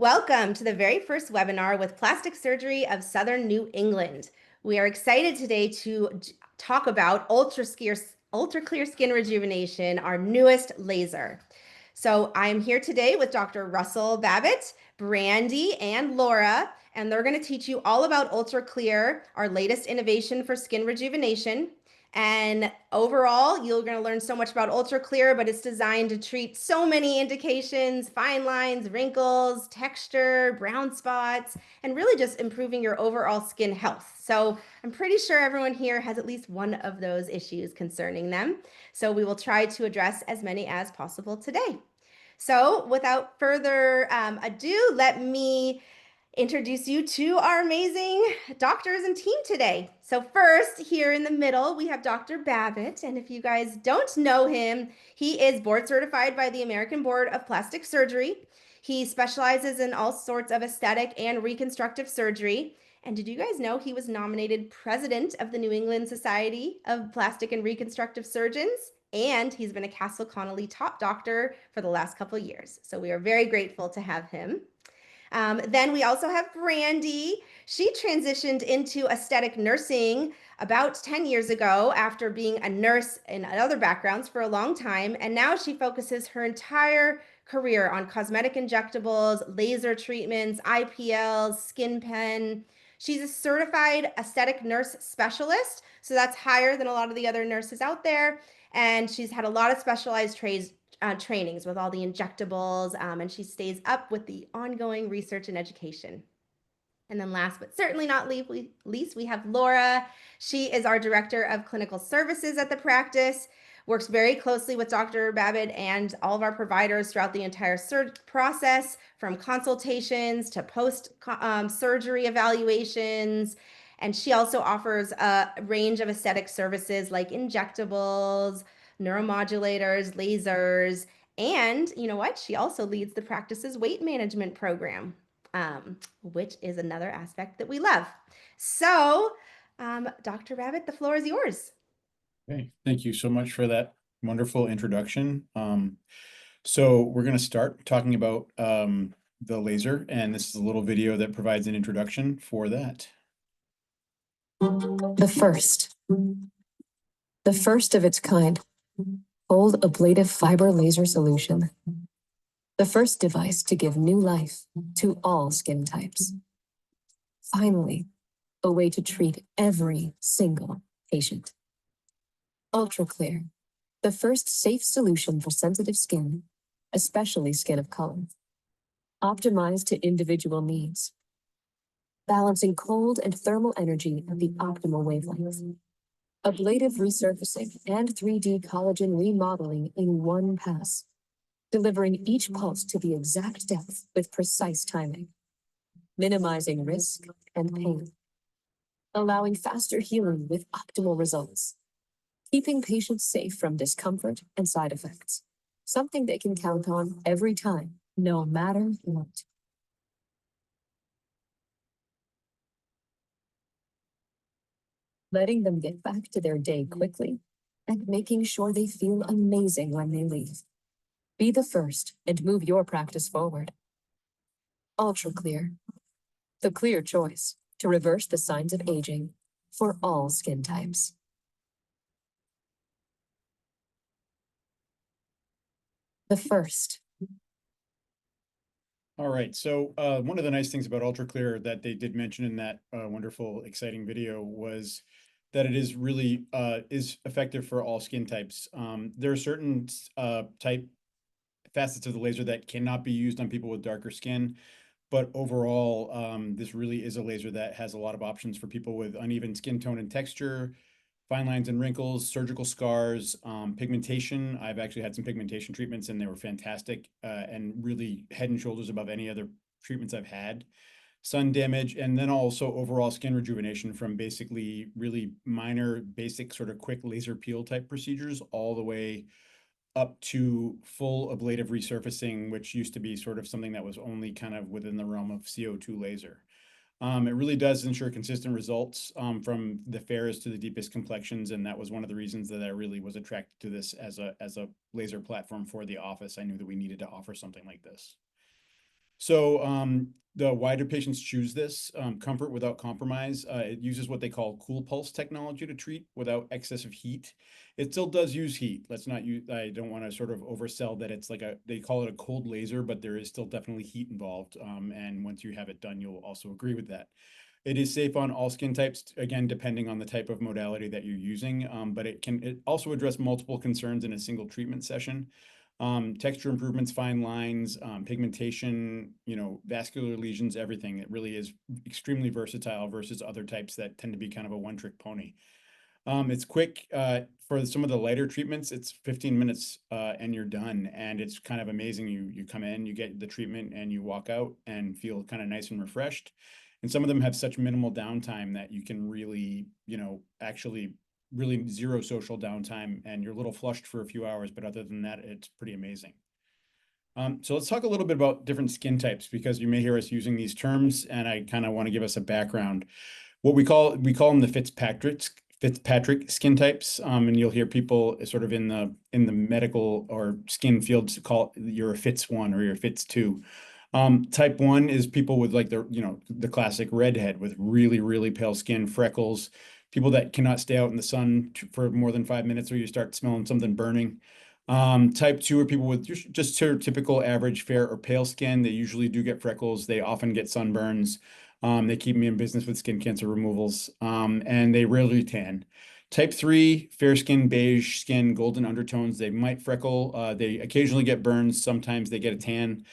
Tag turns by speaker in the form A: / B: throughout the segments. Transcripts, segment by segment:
A: Welcome to the very first webinar with Plastic Surgery of Southern New England. We are excited today to talk about UltraClear Skin Rejuvenation, our newest laser. So I'm here today with Dr. Russell Babbitt, Brandy, and Laura, and they're going to teach you all about UltraClear, our latest innovation for skin rejuvenation. And overall, you're going to learn so much about UltraClear, but it's designed to treat so many indications, fine lines, wrinkles, texture, brown spots, and really just improving your overall skin health. So I'm pretty sure everyone here has at least one of those issues concerning them. So we will try to address as many as possible today. So without further ado, let me introduce you to our amazing doctors and team today. So first, here in the middle, we have Dr. Babbitt. And if you guys don't know him, he is board certified by the American Board of Plastic Surgery. He specializes in all sorts of aesthetic and reconstructive surgery. And did you guys know he was nominated president of the New England Society of Plastic and Reconstructive Surgeons? And he's been a Castle Connolly top doctor for the last couple of years. So we are very grateful to have him. Then we also have Brandy. She transitioned into aesthetic nursing about 10 years ago after being a nurse in other backgrounds for a long time. And now she focuses her entire career on cosmetic injectables, laser treatments, IPLs, skin pen. She's a certified aesthetic nurse specialist. So that's higher than a lot of the other nurses out there. And she's had a lot of specialized trainings with all the injectables, and she stays up with the ongoing research and education. And then last but certainly not least, we have Laura. She is our Director of Clinical Services at the practice, works very closely with Dr. Babbitt and all of our providers throughout the entire process, from consultations to post-surgery evaluations. And she also offers a range of aesthetic services like injectables, neuromodulators, lasers, and you know what? She also leads the practice's weight management program, which is another aspect that we love. So, Dr. Babbitt, the floor is yours.
B: Okay, thank you so much for that wonderful introduction. So we're going to start talking about the laser, and this is a little video that provides an introduction for that.
C: The first of its kind, cold ablative fiber laser solution. The first device to give new life to all skin types. Finally, a way to treat every single patient. UltraClear, the first safe solution for sensitive skin, especially skin of color. Optimized to individual needs. Balancing cold and thermal energy at the optimal wavelength. Ablative resurfacing and 3D collagen remodeling in one pass. Delivering each pulse to the exact depth with precise timing. Minimizing risk and pain. Allowing faster healing with optimal results. Keeping patients safe from discomfort and side effects. Something they can count on every time, no matter what. Letting them get back to their day quickly and making sure they feel amazing when they leave. Be the first and move your practice forward. UltraClear, the clear choice to reverse the signs of aging for all skin types. The first.
B: All right, so one of the nice things about UltraClear that they did mention in that wonderful, exciting video was that it is really is effective for all skin types. There are certain facets of the laser that cannot be used on people with darker skin, but overall, this really is a laser that has a lot of options for people with uneven skin tone and texture, fine lines and wrinkles, surgical scars, pigmentation. I've actually had some pigmentation treatments and they were fantastic and really head and shoulders above any other treatments I've had. Sun damage, and then also overall skin rejuvenation from basically really minor, basic sort of quick laser peel type procedures all the way up to full ablative resurfacing, which used to be sort of something that was only kind of within the realm of CO2 laser. It really does ensure consistent results from the fairest to the deepest complexions, and that was one of the reasons that I really was attracted to this as a laser platform for the office. I knew that we needed to offer something like this. So the wider patients choose this, comfort without compromise. It uses what they call cool pulse technology to treat without excessive heat. It still does use heat. Let's not use, I don't want to sort of oversell that it's like they call it a cold laser, but there is still definitely heat involved. And once you have it done, you'll also agree with that. It is safe on all skin types, again, depending on the type of modality that you're using, but it also address multiple concerns in a single treatment session. Texture improvements, fine lines, pigmentation, vascular lesions, everything. It really is extremely versatile versus other types that tend to be kind of a one-trick pony. It's quick. For some of the lighter treatments, it's 15 minutes and you're done. And it's kind of amazing. You come in, you get the treatment, and you walk out and feel kind of nice and refreshed. And some of them have such minimal downtime that you can really, actually really zero social downtime, and you're a little flushed for a few hours, but other than that, it's pretty amazing. So let's talk a little bit about different skin types, because you may hear us using these terms, and I kind of want to give us a background. What we call them the Fitzpatrick skin types, and you'll hear people sort of in the medical or skin fields call you're a Fitz 1 or you're a Fitz 2. Type 1 is people with like the classic redhead with really, really pale skin, freckles, people that cannot stay out in the sun for more than 5 minutes or you start smelling something burning. Type 2 are people with just typical average fair or pale skin. They usually do get freckles. They often get sunburns. They keep me in business with skin cancer removals, and they rarely tan. Type 3, fair skin, beige skin, golden undertones. They might freckle. They occasionally get burns. Sometimes they get a tan.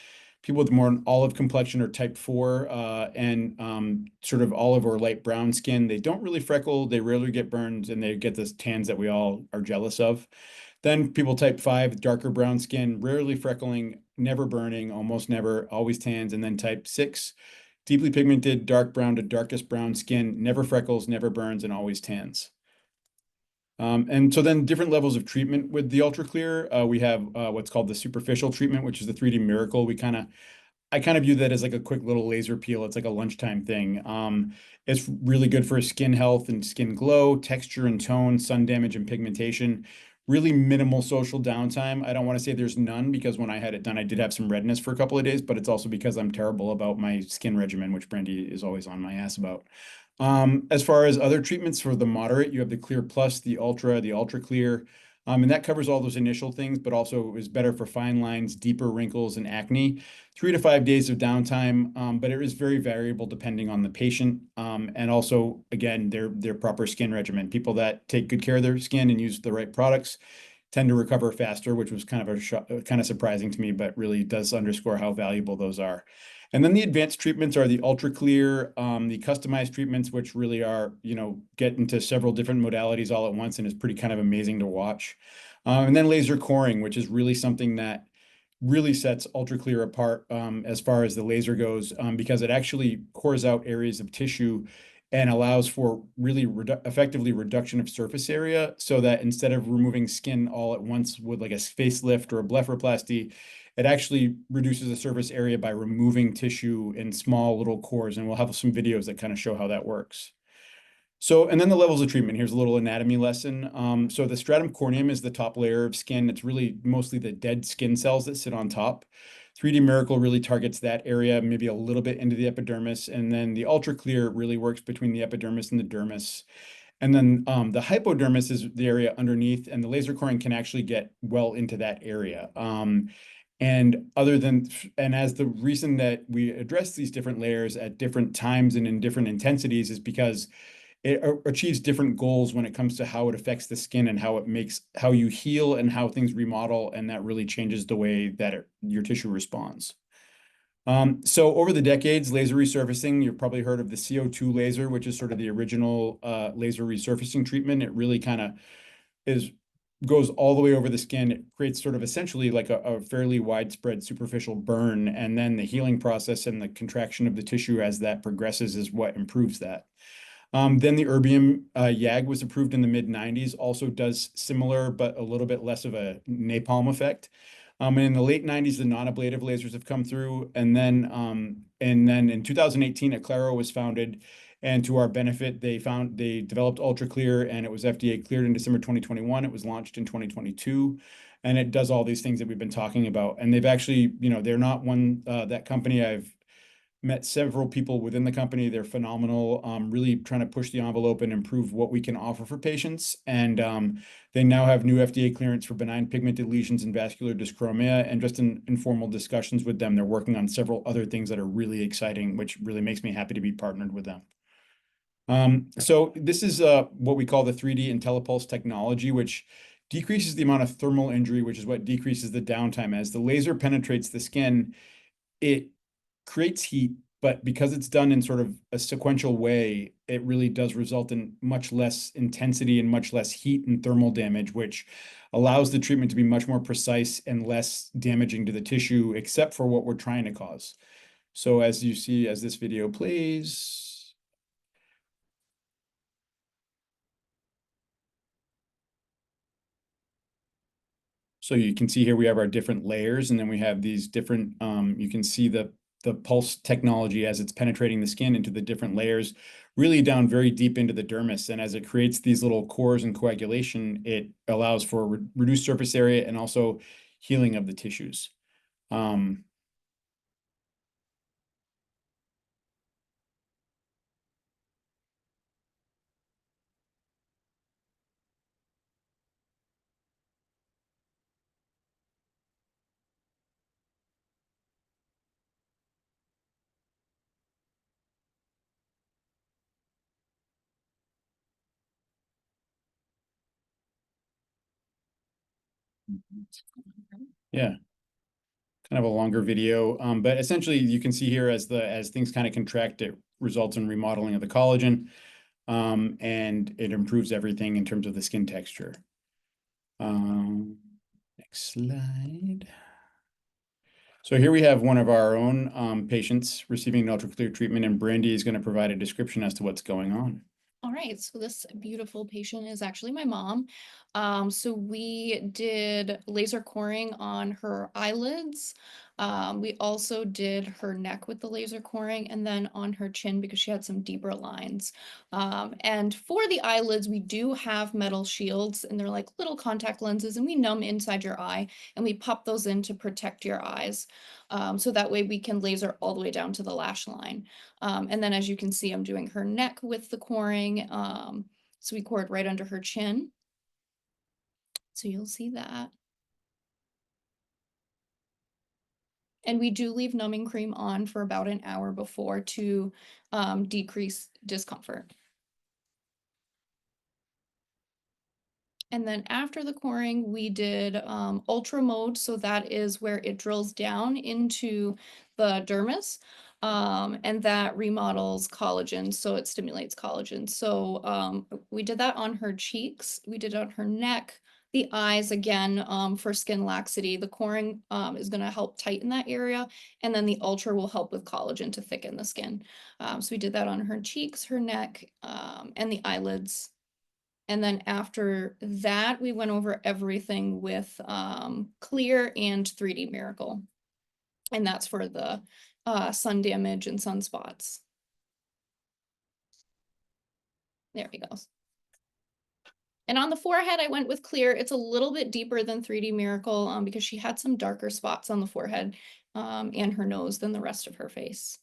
B: People with more olive complexion are type 4 and sort of olive or light brown skin. They don't really freckle. They rarely get burns, and they get the tans that we all are jealous of. Then people type 5, darker brown skin, rarely freckling, never burning, almost never, always tans. And then type 6, deeply pigmented, dark brown to darkest brown skin, never freckles, never burns, and always tans. And so then different levels of treatment with the UltraClear. We have what's called the superficial treatment, which is the 3D Miracle. I kind of view that as like a quick little laser peel. It's like a lunchtime thing. It's really good for skin health and skin glow, texture and tone, sun damage and pigmentation. Really minimal social downtime. I don't want to say there's none, because when I had it done, I did have some redness for a couple of days, but it's also because I'm terrible about my skin regimen, which Brandy is always on my ass about. As far as other treatments for the moderate, you have the Clear Plus, the Ultra, the UltraClear, and that covers all those initial things, but also is better for fine lines, deeper wrinkles, and acne. 3 to 5 days of downtime, but it is very variable depending on the patient, and also, again, their proper skin regimen. People that take good care of their skin and use the right products tend to recover faster, which was kind of surprising to me, but really does underscore how valuable those are. And then the advanced treatments are the UltraClear, the customized treatments, which really are, get into several different modalities all at once and is pretty kind of amazing to watch. And then laser coring, which is really something that really sets UltraClear apart as far as the laser goes, because it actually cores out areas of tissue and allows for really effectively reduction of surface area, so that instead of removing skin all at once with like a facelift or a blepharoplasty, it actually reduces the surface area by removing tissue in small little cores. And we'll have some videos that kind of show how that works. So, and then the levels of treatment. Here's a little anatomy lesson. So the stratum corneum is the top layer of skin. It's really mostly the dead skin cells that sit on top. 3D Miracle really targets that area, maybe a little bit into the epidermis. And then the UltraClear really works between the epidermis and the dermis. And then the hypodermis is the area underneath, and the laser coring can actually get well into that area. And as the reason that we address these different layers at different times and in different intensities is because it achieves different goals when it comes to how it affects the skin and how you heal and how things remodel, and that really changes the way that your tissue responds. So over the decades, laser resurfacing, you've probably heard of the CO2 laser, which is sort of the original laser resurfacing treatment. It really kind of goes all the way over the skin. It creates sort of essentially like a fairly widespread superficial burn, and then the healing process and the contraction of the tissue as that progresses is what improves that. Then the erbium YAG was approved in the mid-90s, also does similar, but a little bit less of a napalm effect. And in the late 90s, the non-ablative lasers have come through. And then in 2018, Aclaro was founded. And to our benefit, they developed UltraClear, and it was FDA cleared in December 2021. It was launched in 2022. and it does all these things that we've been talking about. And they've actually, they're not one, that company. I've met several people within the company. They're phenomenal, really trying to push the envelope and improve what we can offer for patients. And they now have new FDA clearance for benign pigmented lesions and vascular dyschromia. And just in informal discussions with them, they're working on several other things that are really exciting, which really makes me happy to be partnered with them. So this is what we call the 3D IntelliPulse technology, which decreases the amount of thermal injury, which is what decreases the downtime. As the laser penetrates the skin, it creates heat, but because it's done in sort of a sequential way, it really does result in much less intensity and much less heat and thermal damage, which allows the treatment to be much more precise and less damaging to the tissue, except for what we're trying to cause. So as you see, as this video plays, so you can see here we have our different layers, and then we have these different, you can see the pulse technology as it's penetrating the skin into the different layers, really down very deep into the dermis. And as it creates these little cores and coagulation, it allows for reduced surface area and also healing of the tissues. Yeah, kind of a longer video, but essentially you can see here as things kind of contract, it results in remodeling of the collagen, and it improves everything in terms of the skin texture. Next slide. So here we have one of our own patients receiving an UltraClear treatment, and Brandy is going to provide a description as to what's going on.
D: All right, so this beautiful patient is actually my mom. So we did laser coring on her eyelids. We also did her neck with the laser coring, and then on her chin because she had some deeper lines. And for the eyelids, we do have metal shields, and they're like little contact lenses, and we numb inside your eye, and we pop those in to protect your eyes. So that way we can laser all the way down to the lash line. And then as you can see, I'm doing her neck with the coring. So we cored right under her chin. So you'll see that. And we do leave numbing cream on for about an hour before to decrease discomfort. And then after the coring, we did ultra mode. So that is where it drills down into the dermis. And that remodels collagen, so it stimulates collagen. So we did that on her cheeks, we did it on her neck, the eyes again, for skin laxity. The coring is going to help tighten that area, and then the ultra will help with collagen to thicken the skin. So we did that on her cheeks, her neck, and the eyelids. And then after that, we went over everything with Clear and 3D Miracle. And that's for the sun damage and sunspots. There he goes. And on the forehead, I went with Clear. It's a little bit deeper than 3D Miracle because she had some darker spots on the forehead and her nose than the rest of her face.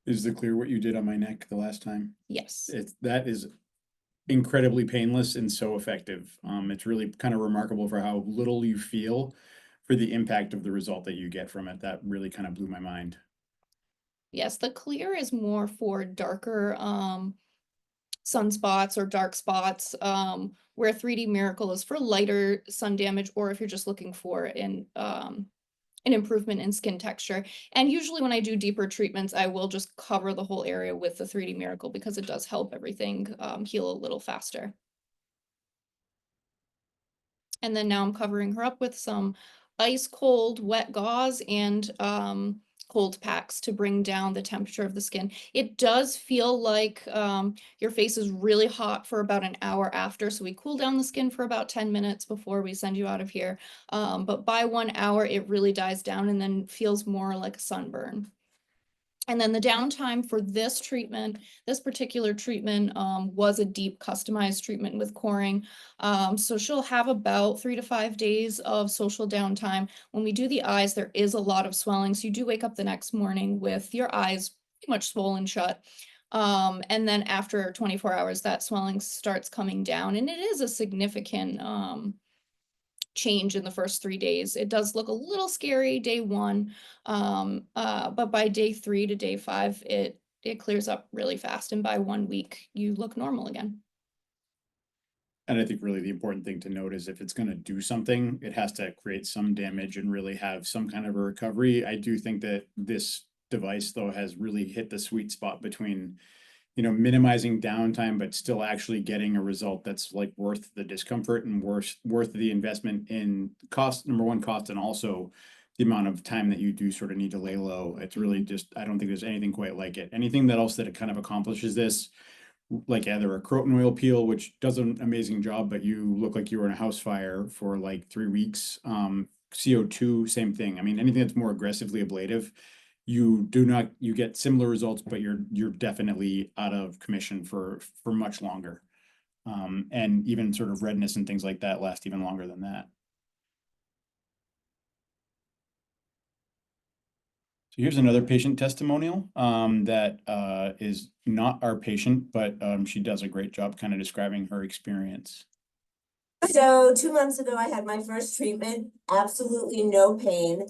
B: Is the Clear what you did on my neck the last time?
D: Yes.
B: That is incredibly painless and so effective. It's really kind of remarkable for how little you feel for the impact of the result that you get from it. That really kind of blew my mind.
D: Yes, the Clear is more for darker sunspots or dark spots, where 3D Miracle is for lighter sun damage, or if you're just looking for an improvement in skin texture. And usually when I do deeper treatments, I will just cover the whole area with the 3D Miracle because it does help everything heal a little faster. And then now I'm covering her up with some ice cold wet gauze and cold packs to bring down the temperature of the skin. It does feel like your face is really hot for about an hour after. So we cool down the skin for about 10 minutes before we send you out of here. But by 1 hour, it really dies down and then feels more like a sunburn. And then the downtime for this treatment, this particular treatment, was a deep customized treatment with coring. So she'll have about 3 to 5 days of social downtime. When we do the eyes, there is a lot of swelling. So you do wake up the next morning with your eyes pretty much swollen shut. And then after 24 hours, that swelling starts coming down, and it is a significant, change in the first 3 days. It does look a little scary day 1, but by day 3 to day 5, it clears up really fast, and by 1 week, you look normal again.
B: And I think really the important thing to note is if it's going to do something, it has to create some damage and really have some kind of a recovery. I do think that this device, though, has really hit the sweet spot between, you know, minimizing downtime, but still actually getting a result that's like worth the discomfort and worth the investment in cost, number one, cost, and also the amount of time that you do sort of need to lay low. It's really just, I don't think there's anything quite like it. Anything that else that it kind of accomplishes this, like either a croton oil peel, which does an amazing job, but you look like you were in a house fire for like 3 weeks. CO2, same thing. I mean, anything that's more aggressively ablative, you get similar results, but you're definitely out of commission for much longer. And even sort of redness and things like that last even longer than that. So here's another patient testimonial that is not our patient, but she does a great job kind of describing her experience.
E: So 2 months ago, I had my first treatment, absolutely no pain,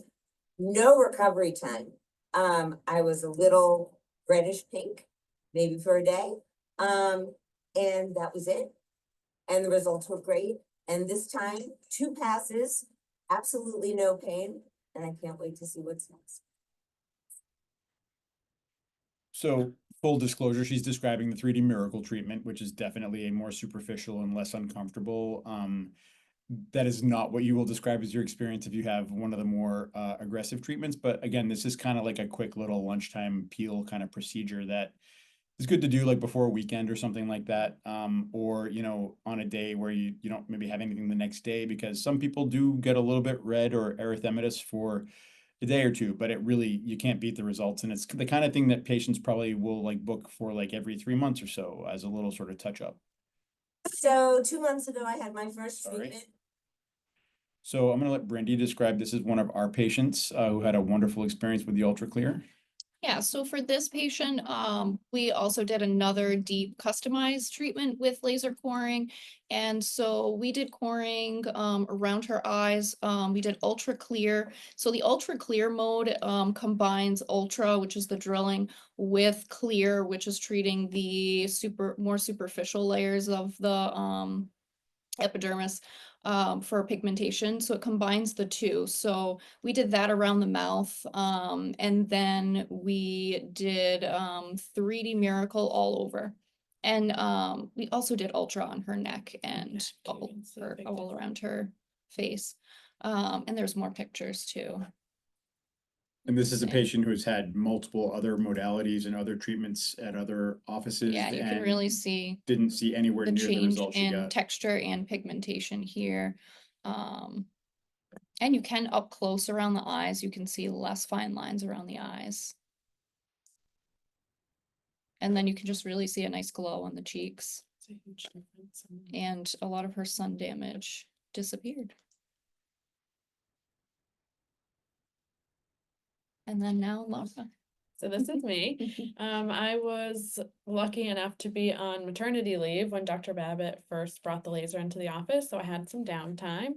E: no recovery time. I was a little reddish pink, maybe for a day. And that was it. And the results were great. And this time, 2 passes, absolutely no pain. And I can't wait to see what's next.
B: So full disclosure, she's describing the 3D miracle treatment, which is definitely a more superficial and less uncomfortable. That is not what you will describe as your experience if you have one of the more aggressive treatments. But again, this is kind of like a quick little lunchtime peel kind of procedure that is good to do like before a weekend or something like that. Or, you know, on a day where you don't maybe have anything the next day, because some people do get a little bit red or erythematous for a day or two, but it really, you can't beat the results. And it's the kind of thing that patients probably will like book for like every 3 months or so as a little sort of touch up.
E: So 2 months ago, I had my first treatment.
B: So I'm going to let Brandy describe. This is one of our patients who had a wonderful experience with the UltraClear.
D: Yeah, so for this patient, we also did another deep customized treatment with laser coring. And so we did coring around her eyes. We did ultra clear. So the ultra clear mode combines ultra, which is the drilling, with clear, which is treating the more superficial layers of the epidermis for pigmentation. So it combines the two. So we did that around the mouth. And then we did 3D miracle all over. And we also did ultra on her neck and all around her face. And there's more pictures too.
B: And this is a patient who's had multiple other modalities and other treatments at other offices.
D: Yeah, you can really see
B: didn't see anywhere
D: the
B: near the
D: change
B: results she
D: in
B: got.
D: texture and pigmentation here. And you can up close around the eyes, you can see less fine lines around the eyes. And then you can just really see a nice glow on the cheeks.
F: It's a huge difference.
D: And a lot of her sun damage disappeared. And then now Laura.
F: So this is me. I was lucky enough to be on maternity leave when Dr. Babbitt first brought the laser into the office, so I had some downtime.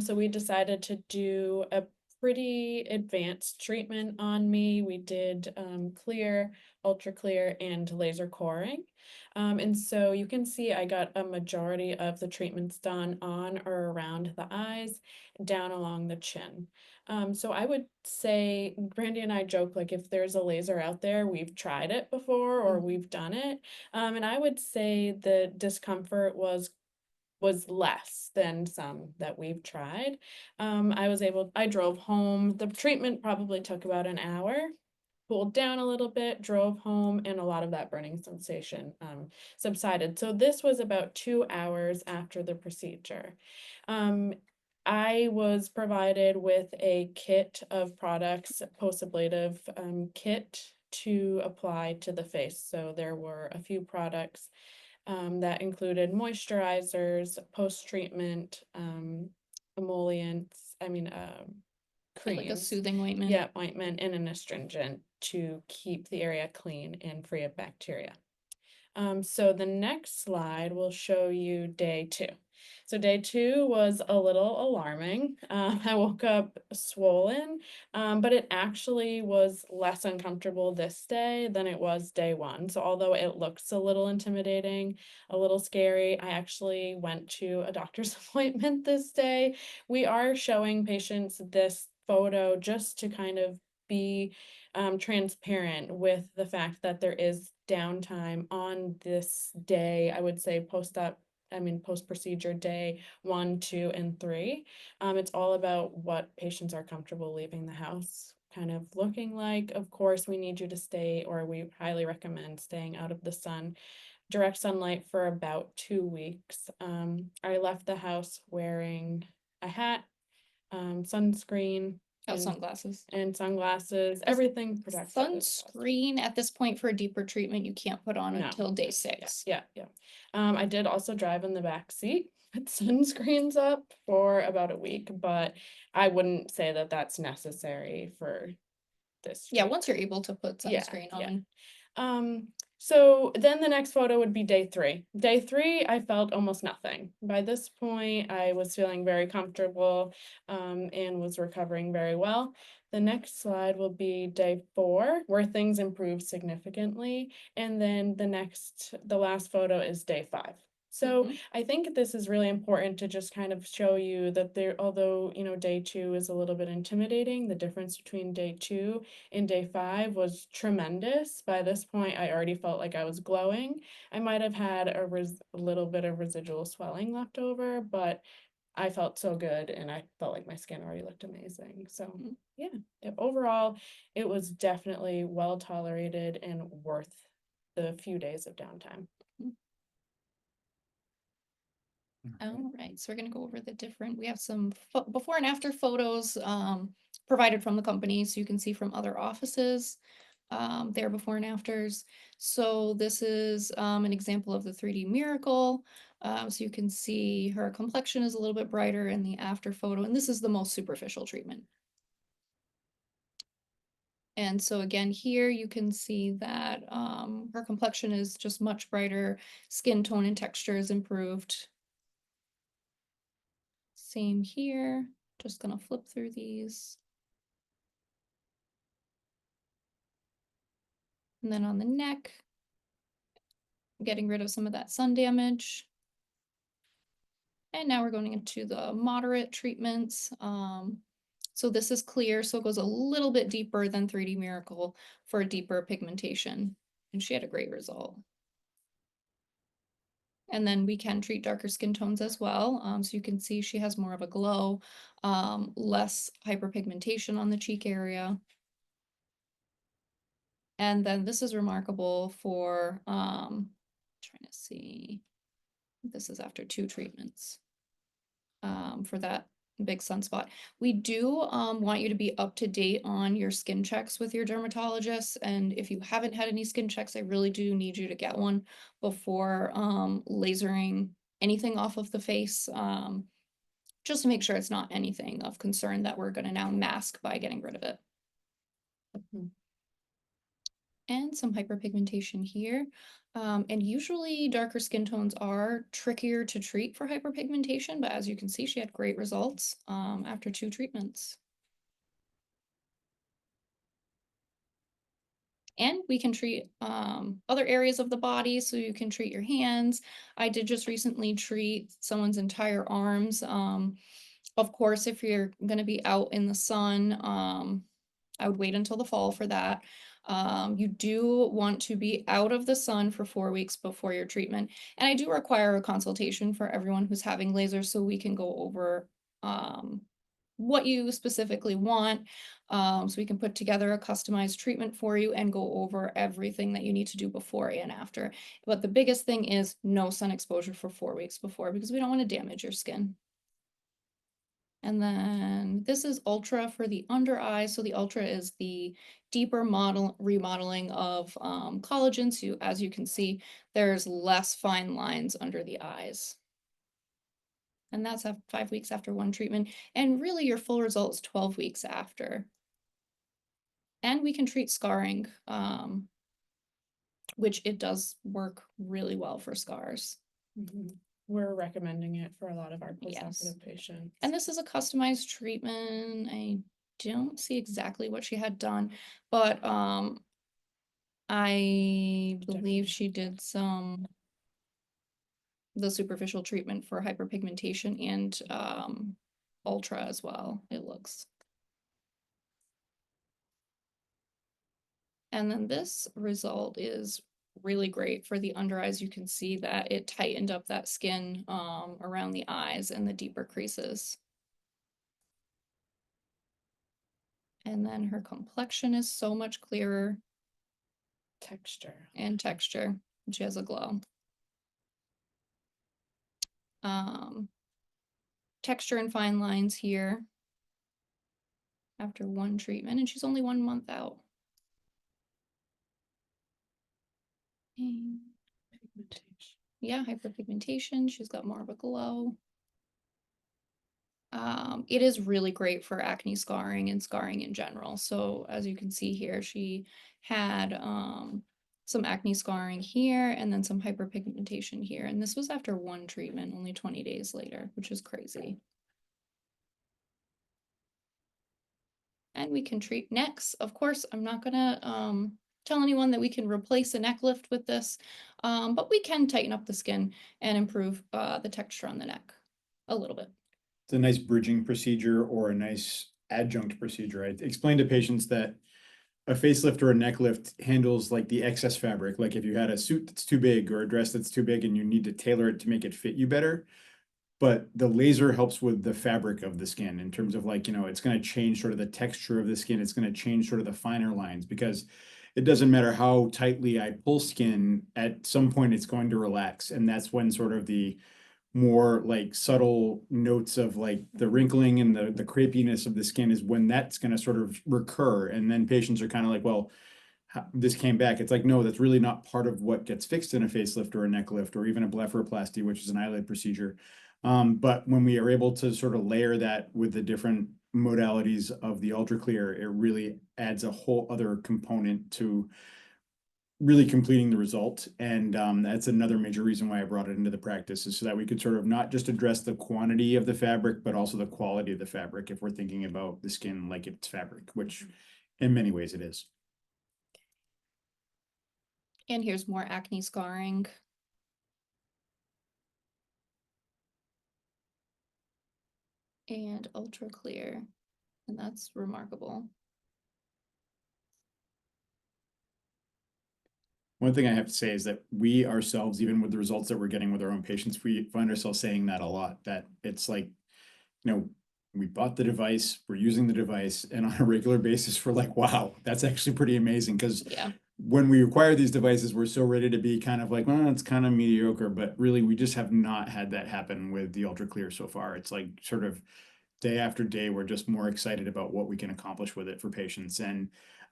F: So we decided to do a pretty advanced treatment on me. We did clear, ultra clear, and laser coring. And so you can see I got a majority of the treatments done on or around the eyes, down along the chin. So I would say, Brandy and I joke, like if there's a laser out there, we've tried it before or we've done it. And I would say the discomfort was less than some that we've tried. I drove home. The treatment probably took about an hour. Cooled down a little bit, drove home, and a lot of that burning sensation subsided. So this was about 2 hours after the procedure. I was provided with a kit of products, post-ablative kit to apply to the face. So there were a few products that included moisturizers, post-treatment, emollients,
D: Like a
F: creams.
D: soothing ointment.
F: Yeah, ointment and an astringent to keep the area clean and free of bacteria. So the next slide will show you day 2. So day 2 was a little alarming. I woke up swollen, but it actually was less uncomfortable this day than it was day 1. So although it looks a little intimidating, a little scary, I actually went to a doctor's appointment this day. We are showing patients this photo just to kind of be transparent with the fact that there is downtime on this day. I would say post-procedure day 1, 2, and 3. It's all about what patients are comfortable leaving the house kind of looking like. Of course, we need you to stay, or we highly recommend staying out of the sun, direct sunlight, for about 2 weeks. I left the house wearing a hat, sunscreen, and
D: Sunglasses.
F: everything protective.
D: Sunscreen at this point for a deeper treatment, you can't put on
F: No.
D: until day 6.
F: Yeah. I did also drive in the back seat with sunscreens up for about a week, but I wouldn't say that that's necessary for this.
D: Yeah, once you're able to put
F: Yeah,
D: sunscreen
F: yeah.
D: on.
F: So then the next photo would be day 3. Day 3, I felt almost nothing. By this point, I was feeling very comfortable, and was recovering very well. The next slide will be day 4, where things improved significantly. And then the last photo is day 5. So I think this is really important to just kind of show you that although, day 2 is a little bit intimidating, the difference between day 2 and day 5 was tremendous. By this point, I already felt like I was glowing. I might have had a little bit of residual swelling left over, but I felt so good and I felt like my skin already looked amazing. So yeah, overall, it was definitely well tolerated and worth the few days of downtime.
D: All right, so we're gonna go over we have some before and after photos provided from the company, so you can see from other offices their before and afters. So this is an example of the 3D Miracle. So you can see her complexion is a little bit brighter in the after photo, and this is the most superficial treatment. And so again, here you can see that her complexion is just much brighter, skin tone and texture is improved. Same here, just gonna flip through these. And then on the neck, getting rid of some of that sun damage. And now we're going into the moderate treatments. So this is clear, so it goes a little bit deeper than 3D Miracle for deeper pigmentation. And she had a great result. And then we can treat darker skin tones as well. So you can see she has more of a glow, less hyperpigmentation on the cheek area. And then this is remarkable for, trying to see, this is after 2 treatments for that big sunspot. We do want you to be up to date on your skin checks with your dermatologist. And if you haven't had any skin checks, I really do need you to get one before lasering anything off of the face, just to make sure it's not anything of concern that we're going to now mask by getting rid of it. And some hyperpigmentation here. And usually darker skin tones are trickier to treat for hyperpigmentation, but as you can see, she had great results after 2 treatments. And we can treat other areas of the body, so you can treat your hands. I did just recently treat someone's entire arms. Of course, if you're going to be out in the sun, I would wait until the fall for that. You do want to be out of the sun for 4 weeks before your treatment. And I do require a consultation for everyone who's having lasers so we can go over what you specifically want. So we can put together a customized treatment for you and go over everything that you need to do before and after. But the biggest thing is no sun exposure for 4 weeks before, because we don't want to damage your skin. And then this is Ultra for the under eye. So the Ultra is the deeper remodeling of collagen. So as you can see, there's less fine lines under the eyes. And that's 5 weeks after one treatment. And really your full result is 12 weeks after. And we can treat scarring, which it does work really well for scars.
F: We're recommending it for a lot of our
D: Yes.
F: postoperative patients.
D: And this is a customized treatment. I don't see exactly what she had done, but I believe she did the superficial treatment for hyperpigmentation and ultra as well, it looks. And then this result is really great for the under eyes. You can see that it tightened up that skin around the eyes and the deeper creases. And then her complexion is so much clearer.
F: Texture.
D: And texture. She has a glow. Texture and fine lines here after one treatment, and she's only 1 month out. And yeah, hyperpigmentation. She's got more of a glow. It is really great for acne scarring and scarring in general. So as you can see here, she had some acne scarring here and then some hyperpigmentation here. And this was after one treatment, only 20 days later, which is crazy. And we can treat necks. Of course, I'm not gonna tell anyone that we can replace a neck lift with this, but we can tighten up the skin and improve the texture on the neck a little bit.
B: It's a nice bridging procedure or a nice adjunct procedure. I explain to patients that a facelift or a neck lift handles like the excess fabric. Like if you had a suit that's too big or a dress that's too big and you need to tailor it to make it fit you better. But the laser helps with the fabric of the skin in terms of like, it's going to change sort of the texture of the skin. It's going to change sort of the finer lines because it doesn't matter how tightly I pull skin, at some point it's going to relax. And that's when sort of the more like subtle notes of like the wrinkling and the crepiness of the skin is when that's going to sort of recur. And then patients are kind of like, well, this came back. It's like, no, that's really not part of what gets fixed in a facelift or a neck lift or even a blepharoplasty, which is an eyelid procedure. But when we are able to sort of layer that with the different modalities of the UltraClear, it really adds a whole other component to really completing the result. And that's another major reason why I brought it into the practice, is so that we could sort of not just address the quantity of the fabric, but also the quality of the fabric if we're thinking about the skin like it's fabric, which in many ways it is.
D: And here's more acne scarring. And UltraClear, and that's remarkable.
B: One thing I have to say is that we ourselves, even with the results that we're getting with our own patients, we find ourselves saying that a lot, that it's like, we bought the device, we're using the device, and on a regular basis, we're like, wow, that's actually pretty amazing. Because
D: Yeah.
B: when we acquire these devices, we're so ready to be kind of like, well, it's kind of mediocre, but really we just have not had that happen with the UltraClear so far. It's like sort of day after day, we're just more excited about what we can accomplish with it for patients. And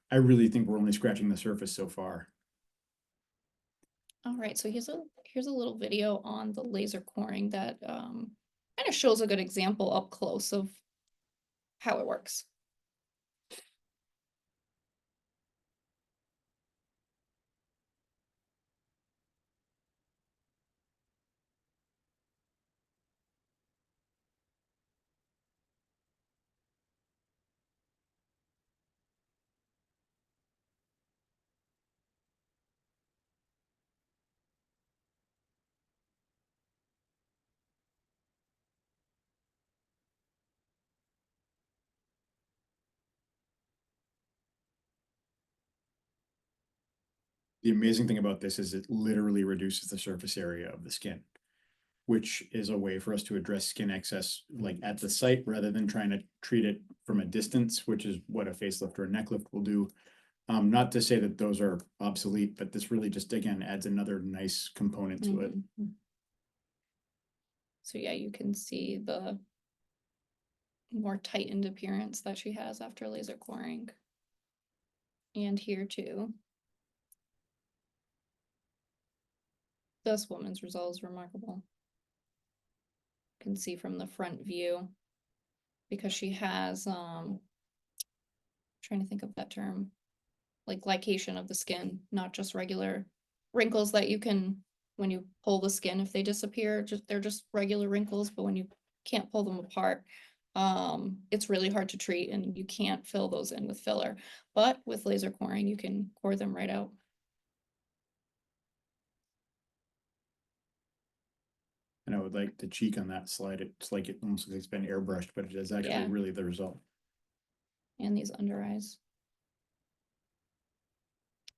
B: I really think we're only scratching the surface so far.
D: All right, so here's a little video on the laser coring that kind of shows a good example up close of how it works.
B: The amazing thing about this is it literally reduces the surface area of the skin, which is a way for us to address skin excess like at the site rather than trying to treat it from a distance, which is what a facelift or a neck lift will do. Not to say that those are obsolete, but this really just, again, adds another nice component to it.
D: So yeah, you can see the more tightened appearance that she has after laser coring. And here too. This woman's result is remarkable. You can see from the front view, because she has, trying to think of that term, like glycation of the skin, not just regular wrinkles that you can, when you pull the skin, if they disappear, they're just regular wrinkles, but when you can't pull them apart, it's really hard to treat and you can't fill those in with filler. But with laser coring, you can core them right out.
B: And I would like the cheek on that slide. It's like it almost looks like it's been airbrushed, but it is actually
D: Yeah.
B: really the result.
D: And these under eyes.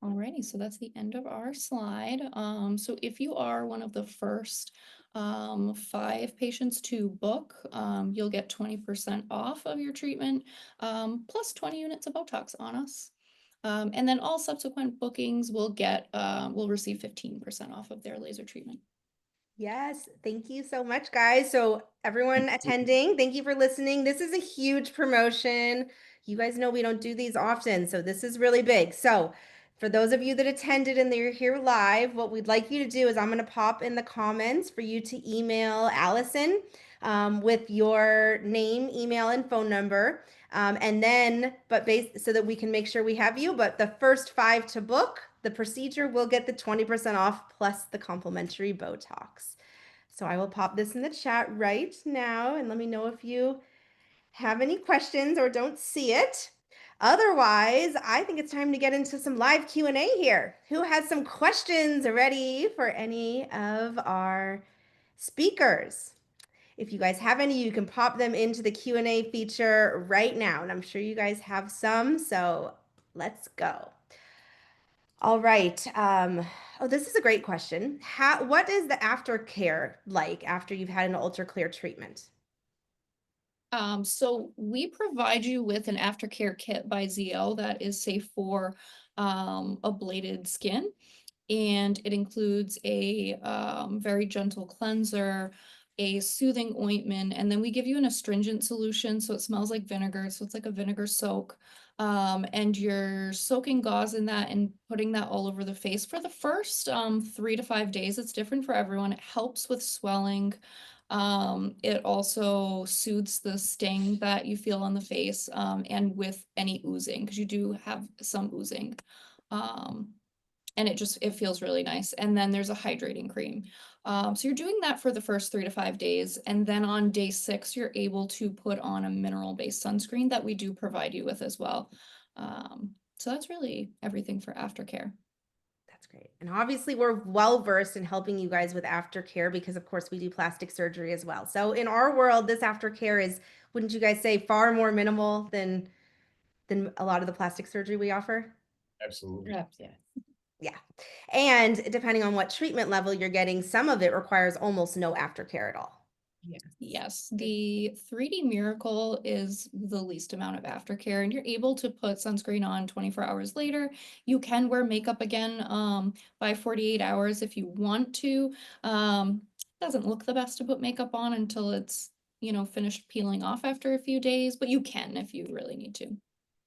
D: Alrighty, so that's the end of our slide. So if you are one of the first 5 patients to book, you'll get 20% off of your treatment, plus 20 units of Botox on us. And then all subsequent bookings will receive 15% off of their laser treatment.
A: Yes, thank you so much, guys. So everyone attending, thank you for listening. This is a huge promotion. You guys know we don't do these often, so this is really big. So for those of you that attended and they're here live, what we'd like you to do is I'm going to pop in the comments for you to email Allison with your name, email, and phone number. And then, so that we can make sure we have you, but the first 5 to book the procedure will get the 20% off plus the complimentary Botox. So I will pop this in the chat right now and let me know if you have any questions or don't see it. Otherwise, I think it's time to get into some live Q&A here. Who has some questions ready for any of our speakers? If you guys have any, you can pop them into the Q&A feature right now. And I'm sure you guys have some, so let's go. All right. Oh, this is a great question. What is the aftercare like after you've had an UltraClear treatment?
D: So we provide you with an aftercare kit by ZL that is safe for ablated skin. And it includes a very gentle cleanser, a soothing ointment, and then we give you an astringent solution, so it smells like vinegar, so it's like a vinegar soak. And you're soaking gauze in that and putting that all over the face for the first 3 to 5 days. It's different for everyone. It helps with swelling. It also soothes the sting that you feel on the face, and with any oozing, because you do have some oozing. And it feels really nice. And then there's a hydrating cream. So you're doing that for the first 3 to 5 days. And then on day 6, you're able to put on a mineral-based sunscreen that we do provide you with as well. So that's really everything for aftercare.
A: That's great. And obviously we're well versed in helping you guys with aftercare because of course we do plastic surgery as well. So in our world, this aftercare is, wouldn't you guys say, far more minimal than a lot of the plastic surgery we offer?
B: Absolutely.
F: Yeah.
A: Yeah. And depending on what treatment level you're getting, some of it requires almost no aftercare at all.
D: Yes, the 3D Miracle is the least amount of aftercare, and you're able to put sunscreen on 24 hours later. You can wear makeup again by 48 hours if you want to. Doesn't look the best to put makeup on until it's, finished peeling off after a few days, but you can if you really need to.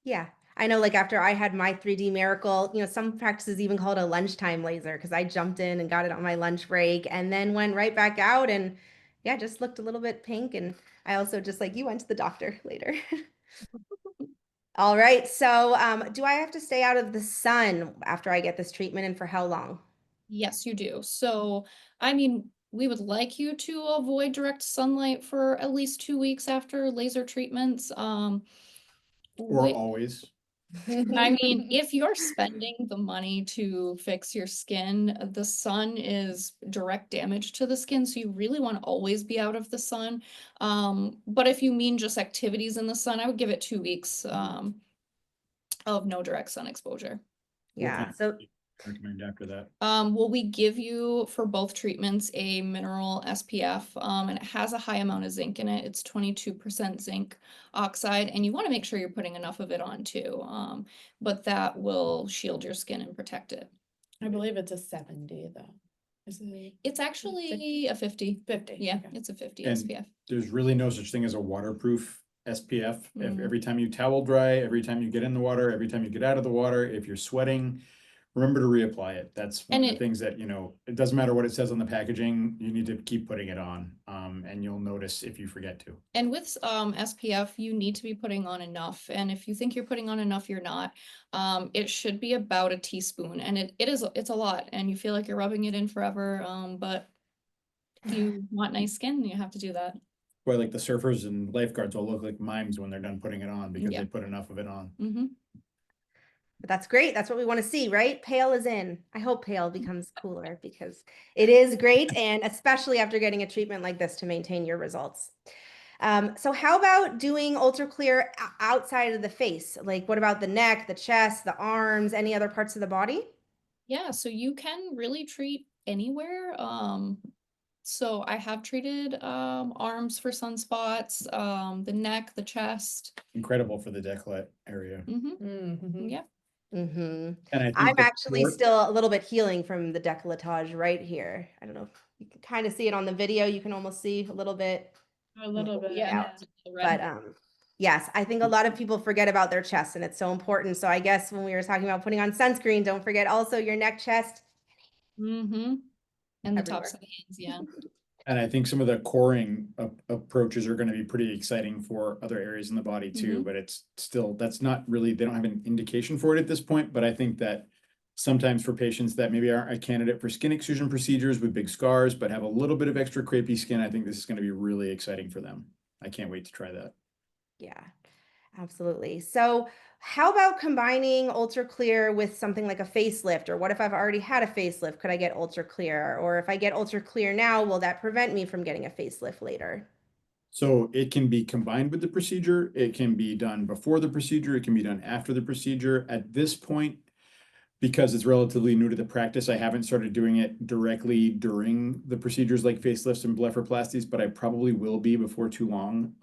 A: Yeah. I know, like after I had my 3D Miracle, some practices even call it a lunchtime laser because I jumped in and got it on my lunch break and then went right back out and yeah, just looked a little bit pink. And I also, just like you, went to the doctor later. All right. So do I have to stay out of the sun after I get this treatment and for how long?
D: Yes, you do. So, we would like you to avoid direct sunlight for at least 2 weeks after laser treatments.
B: Or
D: Wait,
B: always.
D: if you're spending the money to fix your skin, the sun is direct damage to the skin, so you really want to always be out of the sun. But if you mean just activities in the sun, I would give it 2 weeks of no direct sun exposure.
A: Yeah. So
B: Recommend after that.
D: Well, we give you for both treatments a mineral SPF, and it has a high amount of zinc in it. It's 22% zinc oxide, and you want to make sure you're putting enough of it on too. But that will shield your skin and protect it.
F: I believe it's a 70 though. Is it
D: It's actually a 50.
F: 50?
D: Yeah,
F: Okay.
D: it's a 50
B: And
D: SPF.
B: there's really no such thing as a waterproof SPF.
D: Mhm.
B: Every time you towel dry, every time you get in the water, every time you get out of the water, if you're sweating, remember to reapply it. That's one
D: And
B: of the things that, it doesn't matter what it says on the packaging, you need to keep putting it on. And you'll notice if you forget to.
D: And with SPF, you need to be putting on enough. And if you think you're putting on enough, you're not. It should be about a teaspoon, and it's a lot, and you feel like you're rubbing it in forever. But if you want nice skin, you have to do that.
B: Why, like the surfers and lifeguards will look like mimes when they're done putting it on because
D: Yeah.
B: they put enough of it on.
D: Mm-hmm.
A: But that's great. That's what we want to see, right? Pale is in. I hope pale becomes cooler because it is great, and especially after getting a treatment like this to maintain your results. So how about doing UltraClear outside of the face? Like what about the neck, the chest, the arms, any other parts of the body?
D: Yeah, so you can really treat anywhere. So I have treated arms for sunspots, the neck, the chest.
B: Incredible for the décolleté area.
D: Mm-hmm. Yeah.
A: Mm-hmm.
B: And I
A: I'm
B: think the
A: actually
B: short-
A: still a little bit healing from the décolletage right here. I don't know if you can kind of see it on the video. You can almost see a little bit.
F: A little bit.
D: Yeah.
A: Out. But yes, I think a lot of people forget about their chest, and it's so important. So I guess when we were talking about putting on sunscreen, don't forget also your neck, chest.
D: Mm-hmm. And the
A: Everywhere.
D: tops of the hands, yeah.
B: And I think some of the coring approaches are going to be pretty exciting for other areas in the body too, but it's still, that's not really, they don't have an indication for it at this point. But I think that sometimes for patients that maybe aren't a candidate for skin excision procedures with big scars, but have a little bit of extra crepey skin, I think this is going to be really exciting for them. I can't wait to try that.
A: Yeah, absolutely. So how about combining UltraClear with something like a facelift? Or what if I've already had a facelift? Could I get UltraClear? Or if I get UltraClear now, will that prevent me from getting a facelift later?
B: So it can be combined with the procedure. It can be done before the procedure. It can be done after the procedure. At this point, because it's relatively new to the practice, I haven't started doing it directly during the procedures like facelifts and blepharoplasties, but I probably will be before too long.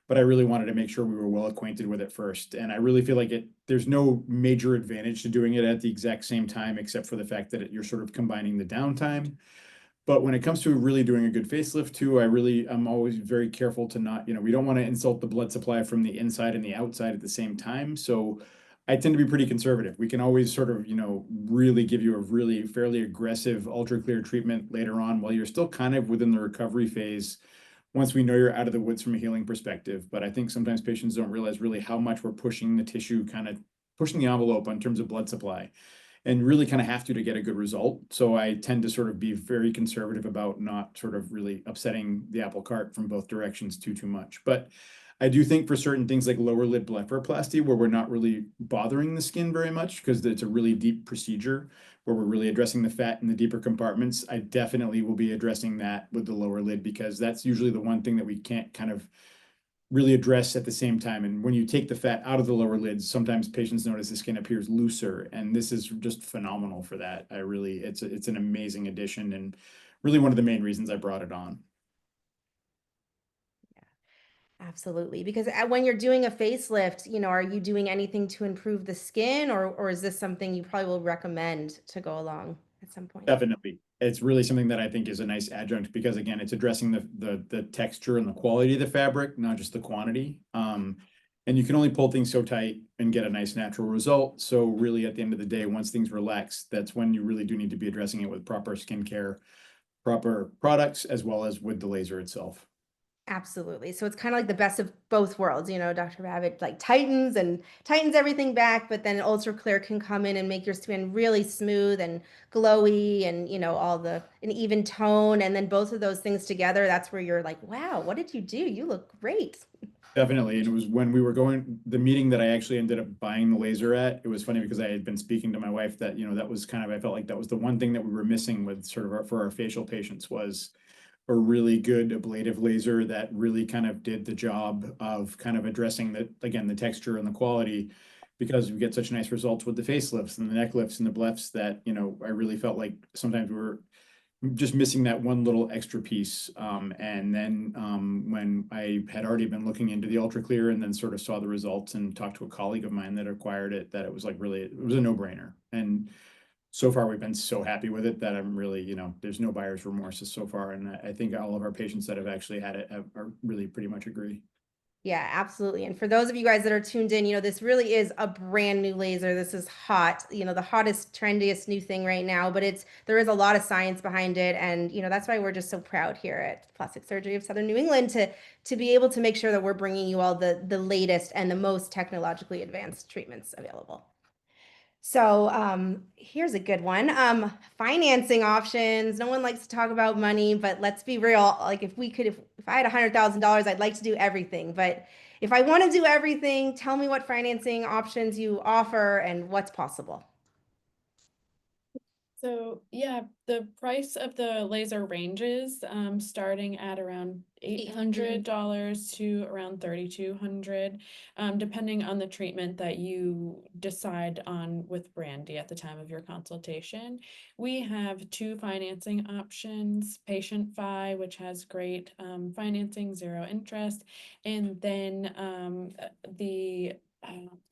B: But I really wanted to make sure we were well acquainted with it first. And I really feel like there's no major advantage to doing it at the exact same time, except for the fact that you're sort of combining the downtime. But when it comes to really doing a good facelift too, I'm always very careful to not, we don't want to insult the blood supply from the inside and the outside at the same time. So I tend to be pretty conservative. We can always sort of, really give you a really fairly aggressive UltraClear treatment later on while you're still kind of within the recovery phase once we know you're out of the woods from a healing perspective. But I think sometimes patients don't realize really how much we're pushing the tissue, kind of pushing the envelope in terms of blood supply, and really kind of have to get a good result. So I tend to sort of be very conservative about not sort of really upsetting the apple cart from both directions too much. But I do think for certain things like lower lid blepharoplasty, where we're not really bothering the skin very much because it's a really deep procedure where we're really addressing the fat in the deeper compartments, I definitely will be addressing that with the lower lid because that's usually the one thing that we can't kind of really address at the same time. And when you take the fat out of the lower lids, sometimes patients notice the skin appears looser, and this is just phenomenal for that. It's an amazing addition and really one of the main reasons I brought it on.
A: Absolutely. Because when you're doing a facelift, are you doing anything to improve the skin, or is this something you probably will recommend to go along at some point?
B: Definitely. It's really something that I think is a nice adjunct because again, it's addressing the texture and the quality of the fabric, not just the quantity. And you can only pull things so tight and get a nice natural result. So really at the end of the day, once things relax, that's when you really do need to be addressing it with proper skincare, proper products, as well as with the laser itself.
A: Absolutely. So it's kind of like the best of both worlds, Dr. Babbitt like tightens everything back, but then UltraClear can come in and make your skin really smooth and glowy and, an even tone. And then both of those things together, that's where you're like, wow, what did you do? You look great.
B: Definitely. And it was when we were the meeting that I actually ended up buying the laser at, it was funny because I had been speaking to my wife that, that was kind of, I felt like that was the one thing that we were missing with sort of for our facial patients was a really good ablative laser that really kind of did the job of kind of addressing the texture and the quality, because we get such nice results with the facelifts and the neck lifts and the blephs that, I really felt like sometimes we were just missing that one little extra piece. And then when I had already been looking into the UltraClear and then sort of saw the results and talked to a colleague of mine that acquired it, that it was like really, it was a no-brainer. And so far we've been so happy with it that I'm really, there's no buyer's remorse so far. And I think all of our patients that have actually had it are really pretty much agree.
A: Yeah, absolutely. And for those of you guys that are tuned in, this really is a brand new laser. This is hot, the hottest, trendiest new thing right now, but there is a lot of science behind it. And, that's why we're just so proud here at Plastic Surgery of Southern New England to be able to make sure that we're bringing you all the latest and the most technologically advanced treatments available. So here's a good one. Financing options. No one likes to talk about money, but let's be real. Like if I had $100,000, I'd like to do everything. But if I want to do everything, tell me what financing options you offer and what's possible.
F: So yeah, the price of the laser ranges starting at around $800 to around $3,200, depending on the treatment that you decide on with Brandy at the time of your consultation. We have two financing options: Patient Fi, which has great financing, 0 interest, and then the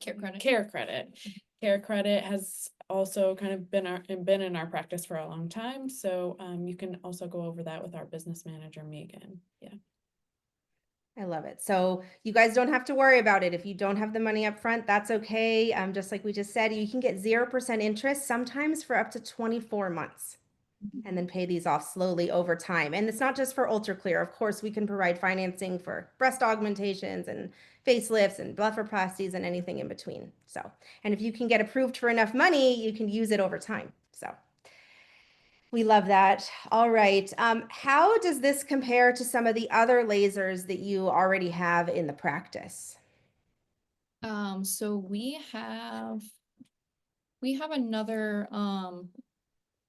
D: Care credit.
F: Care Credit. Care Credit has also kind of been in our practice for a long time, so you can also go over that with our business manager, Megan. Yeah.
A: I love it. So you guys don't have to worry about it. If you don't have the money up front, that's okay. Just like we just said, you can get 0% interest sometimes for up to 24 months. And then pay these off slowly over time. And it's not just for UltraClear. Of course, we can provide financing for breast augmentations and facelifts and blepharoplasties and anything in between. So, and if you can get approved for enough money, you can use it over time. So we love that. All right. How does this compare to some of the other lasers that you already have in the practice?
D: So we have another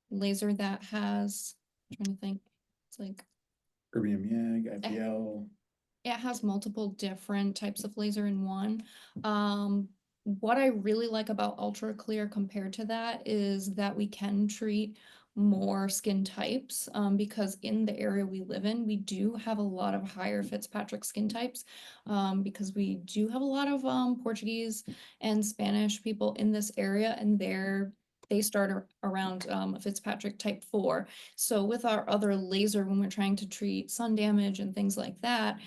D: laser that has, I'm trying to think, it's like
B: Erbium YAG, IPL.
D: it has multiple different types of laser in one. What I really like about UltraClear compared to that is that we can treat more skin types, because in the area we live in, we do have a lot of higher Fitzpatrick skin types, because we do have a lot of Portuguese and Spanish people in this area, and they start around Fitzpatrick type 4. So with our other laser, when we're trying to treat sun damage and things like that,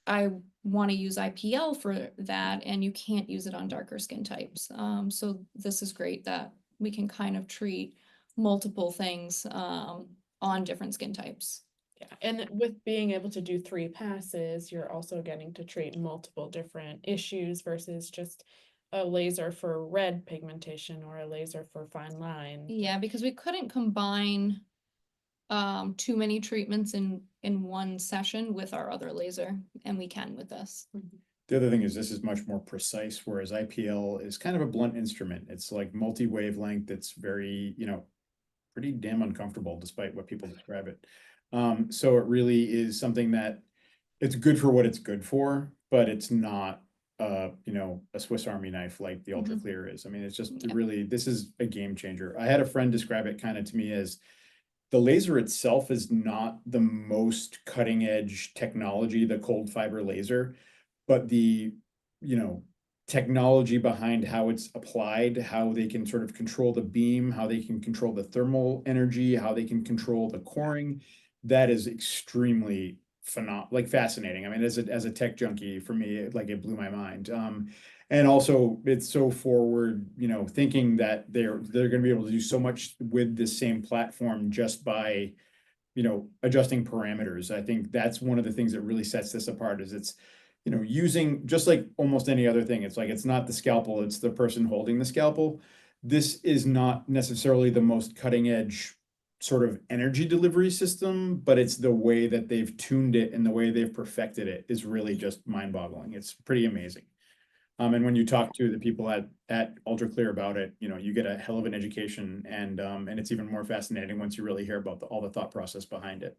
D: I want to use IPL for that, and you can't use it on darker skin types. So this is great that we can kind of treat multiple things on different skin types.
F: Yeah, and with being able to do 3 passes, you're also getting to treat multiple different issues versus just a laser for red pigmentation or a laser for fine line.
D: Yeah, because we couldn't combine too many treatments in one session with our other laser, and we can with this.
B: The other thing is this is much more precise, whereas IPL is kind of a blunt instrument. It's like multi-wavelength. It's very, pretty damn uncomfortable despite what people describe it. So it really is something that it's good for what it's good for, but it's not, a Swiss Army knife like the UltraClear is. I mean, it's just really, this is a game changer. I had a friend describe it kind of to me as the laser itself is not the most cutting edge technology, the cold fiber laser, but the, technology behind how it's applied, how they can sort of control the beam, how they can control the thermal energy, how they can control the coring, that is extremely fascinating. I mean, as a tech junkie, for me, it blew my mind. And also it's so forward, thinking that they're going to be able to do so much with this same platform just by, adjusting parameters. I think that's one of the things that really sets this apart is it's, using just like almost any other thing. It's like, it's not the scalpel, it's the person holding the scalpel. This is not necessarily the most cutting edge sort of energy delivery system, but it's the way that they've tuned it and the way they've perfected it is really just mind boggling. It's pretty amazing. And when you talk to the people at UltraClear about it, you get a hell of an education, and it's even more fascinating once you really hear about all the thought process behind it.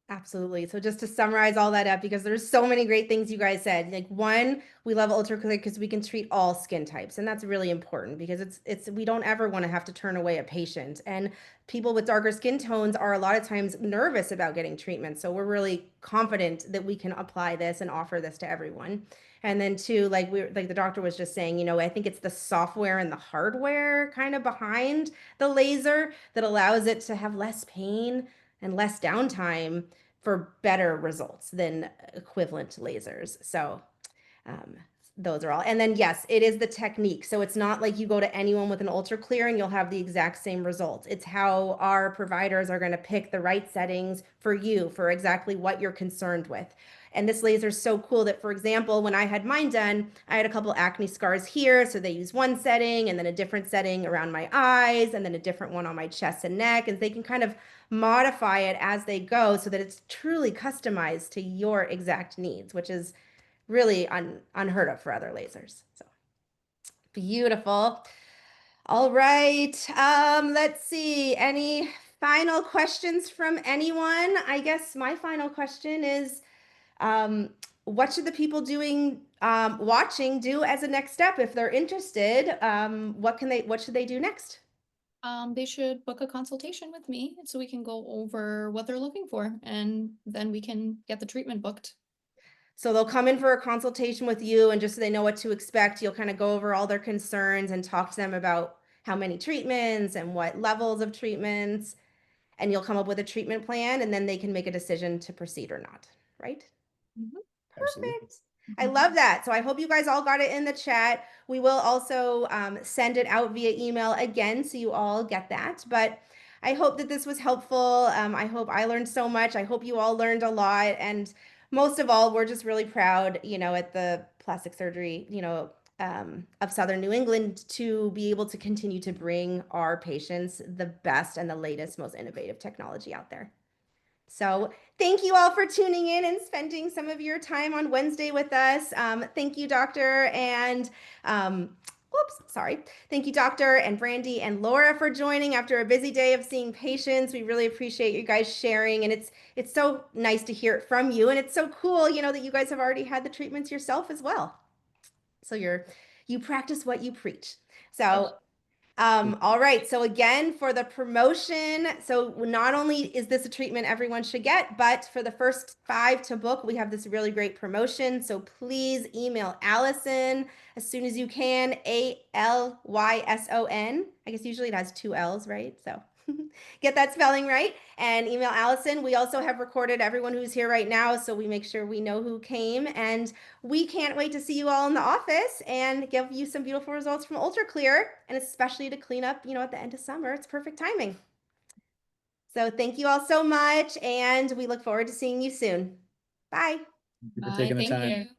A: Absolutely. So just to summarize all that up, because there's so many great things you guys said. Like one, we love UltraClear because we can treat all skin types, and that's really important because it's we don't ever want to have to turn away a patient. And people with darker skin tones are a lot of times nervous about getting treatment. So we're really confident that we can apply this and offer this to everyone. And then two, like the doctor was just saying, I think it's the software and the hardware kind of behind the laser that allows it to have less pain and less downtime for better results than equivalent lasers. So those are all. And then yes, it is the technique. So it's not like you go to anyone with an UltraClear and you'll have the exact same results. It's how our providers are going to pick the right settings for you, for exactly what you're concerned with. And this laser is so cool that, for example, when I had mine done, I had a couple acne scars here. So they use one setting and then a different setting around my eyes and then a different one on my chest and neck. And they can kind of modify it as they go so that it's truly customized to your exact needs, which is really unheard of for other lasers. So beautiful. All right. Let's see. Any final questions from anyone? I guess my final question is, what should the people watching do as a next step if they're interested? What should they do next?
D: They should book a consultation with me so we can go over what they're looking for, and then we can get the treatment booked.
A: So they'll come in for a consultation with you, and just so they know what to expect, you'll kind of go over all their concerns and talk to them about how many treatments and what levels of treatments, and you'll come up with a treatment plan, and then they can make a decision to proceed or not, right?
D: Mhm.
B: Absolutely.
A: Perfect. I love that. So I hope you guys all got it in the chat. We will also send it out via email again, so you all get that. But I hope that this was helpful. I hope I learned so much. I hope you all learned a lot. And most of all, we're just really proud, at the plastic surgery, of Southern New England to be able to continue to bring our patients the best and the latest, most innovative technology out there. So thank you all for tuning in and spending some of your time on Wednesday with us. Thank you, Doctor, and Thank you, Doctor and Brandy and Laura, for joining after a busy day of seeing patients. We really appreciate you guys sharing, and it's so nice to hear it from you. And it's so cool, that you guys have already had the treatments yourself as well. So you practice what you preach. So all right. So again, for the promotion, so not only is this a treatment everyone should get, but for the first 5 to book, we have this really great promotion. So please email Allison as soon as you can, Alyson. I guess usually it has 2 L's, right? So get that spelling right and email Allison. We also have recorded everyone who's here right now, so we make sure we know who came, and we can't wait to see you all in the office and give you some beautiful results from UltraClear, and especially to clean up, at the end of summer. It's perfect timing. So thank you all so much, and we look forward to seeing you soon. Bye.
B: Thank you for taking the time.
D: Thank you.